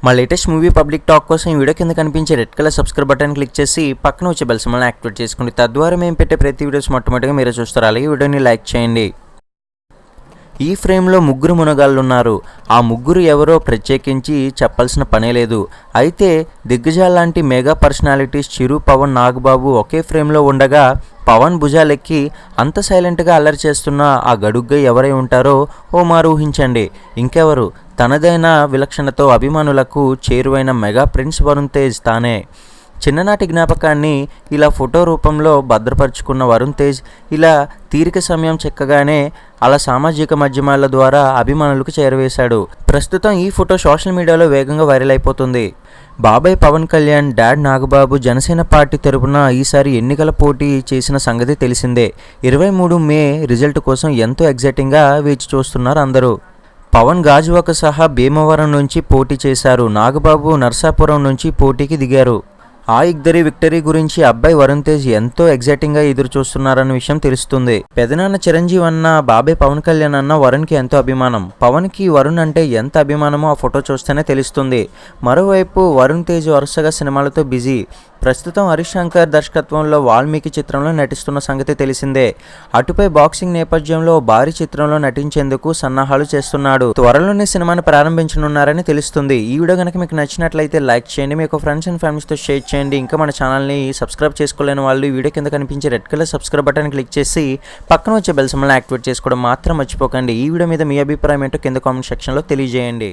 మా latest movie public talk కోసం ఈ వీడియో కింద కనిపించే red colour subscribe button click చేసి పక్కన వచ్చే బెల్ సింబల్ని యాక్టివేట్ చేసుకోండి. తద్వారా మేము పెట్టే ప్రతి వీడియోస్ మొట్టమొదటిగా మీరే చూస్తారు. అలాగే వీడియోని లైక్ చేయండి. ఈ ఫ్రేమ్లో ముగ్గురు మునగాళ్ళు ఉన్నారు. ఆ ముగ్గురు ఎవరో ప్రత్యేకించి చెప్పాల్సిన పనే లేదు. అయితే దిగ్గజాల లాంటి మెగా పర్సనాలిటీస్ చిరు, పవన్, నాగబాబు ఒకే ఫ్రేమ్లో ఉండగా పవన్ భుజాలెక్కి అంత సైలెంట్గా అల్లరి చేస్తున్న ఆ గడుగ్గా ఎవరై ఉంటారో ఓ మారు ఊహించండి. ఇంకెవరు, తనదైన విలక్షణతో అభిమానులకు చేరువైన మెగా ప్రిన్స్ వరుణ్ తేజ్ తానే. చిన్ననాటి జ్ఞాపకాన్ని ఇలా ఫోటో రూపంలో భద్రపరుచుకున్న వరుణ్ తేజ్ ఇలా తీరిక సమయం చెక్కగానే అలా సామాజిక మాధ్యమాల ద్వారా అభిమానులకు చేరవేశాడు. ప్రస్తుతం ఈ ఫోటో సోషల్ మీడియాలో వేగంగా వైరల్ అయిపోతుంది. బాబాయ్ పవన్ కళ్యాణ్, డాడ్ నాగబాబు జనసేన పార్టీ తరపున ఈసారి ఎన్నికల పోటీ చేసిన సంగతి తెలిసిందే. 23 మే రిజల్ట్ కోసం ఎంతో ఎగ్జైటింగ్గా వేచి చూస్తున్నారు అందరూ. పవన్ గాజువాక సహా భీమవరం నుంచి పోటీ చేశారు. నాగబాబు నర్సాపురం నుంచి పోటీకి దిగారు. ఆ ఇద్దరి విక్టరీ గురించి అబ్బాయి వరుణ్ తేజ్ ఎంతో ఎగ్జైటింగ్గా ఎదురు చూస్తున్నారన్న విషయం తెలుస్తుంది. పెదనాన్న చిరంజీవి అన్న, బాబాయ్ పవన్ కళ్యాణ్ అన్న వరుణ్కి ఎంతో అభిమానం. పవన్కి వరుణ్ అంటే ఎంత అభిమానమో ఆ ఫోటో చూస్తేనే తెలుస్తుంది. మరోవైపు వరుణ్ తేజ్ వరుసగా సినిమాలతో బిజీ. ప్రస్తుతం హరీష్ శంకర్ దర్శకత్వంలో వాల్మీకి చిత్రంలో నటిస్తున్న సంగతి తెలిసిందే. అటుపై బాక్సింగ్ నేపథ్యంలో భారీ చిత్రంలో నటించేందుకు సన్నాహాలు చేస్తున్నాడు. త్వరలోనే సినిమాను ప్రారంభించనున్నారని తెలుస్తుంది. ఈ వీడియో కనుక మీకు నచ్చినట్లయితే లైక్ చేయండి, మీకు ఫ్రెండ్స్ అండ్ ఫ్యామిలీస్తో షేర్ చేయండి. ఇంకా మన ఛానల్ని సబ్స్క్రైబ్ చేసుకోలేని వాళ్ళు ఈ వీడియో కింద కనిపించే red colour subscribe button click చేసి పక్కన వచ్చే బెల్ సింబల్ని యాక్టివేట్ చేసుకోవడం మాత్రం మర్చిపోకండి. ఈ వీడియో మీద మీ అభిప్రాయం ఏంటో కింద కామెంట్ సెక్షన్లో తెలియజేయండి.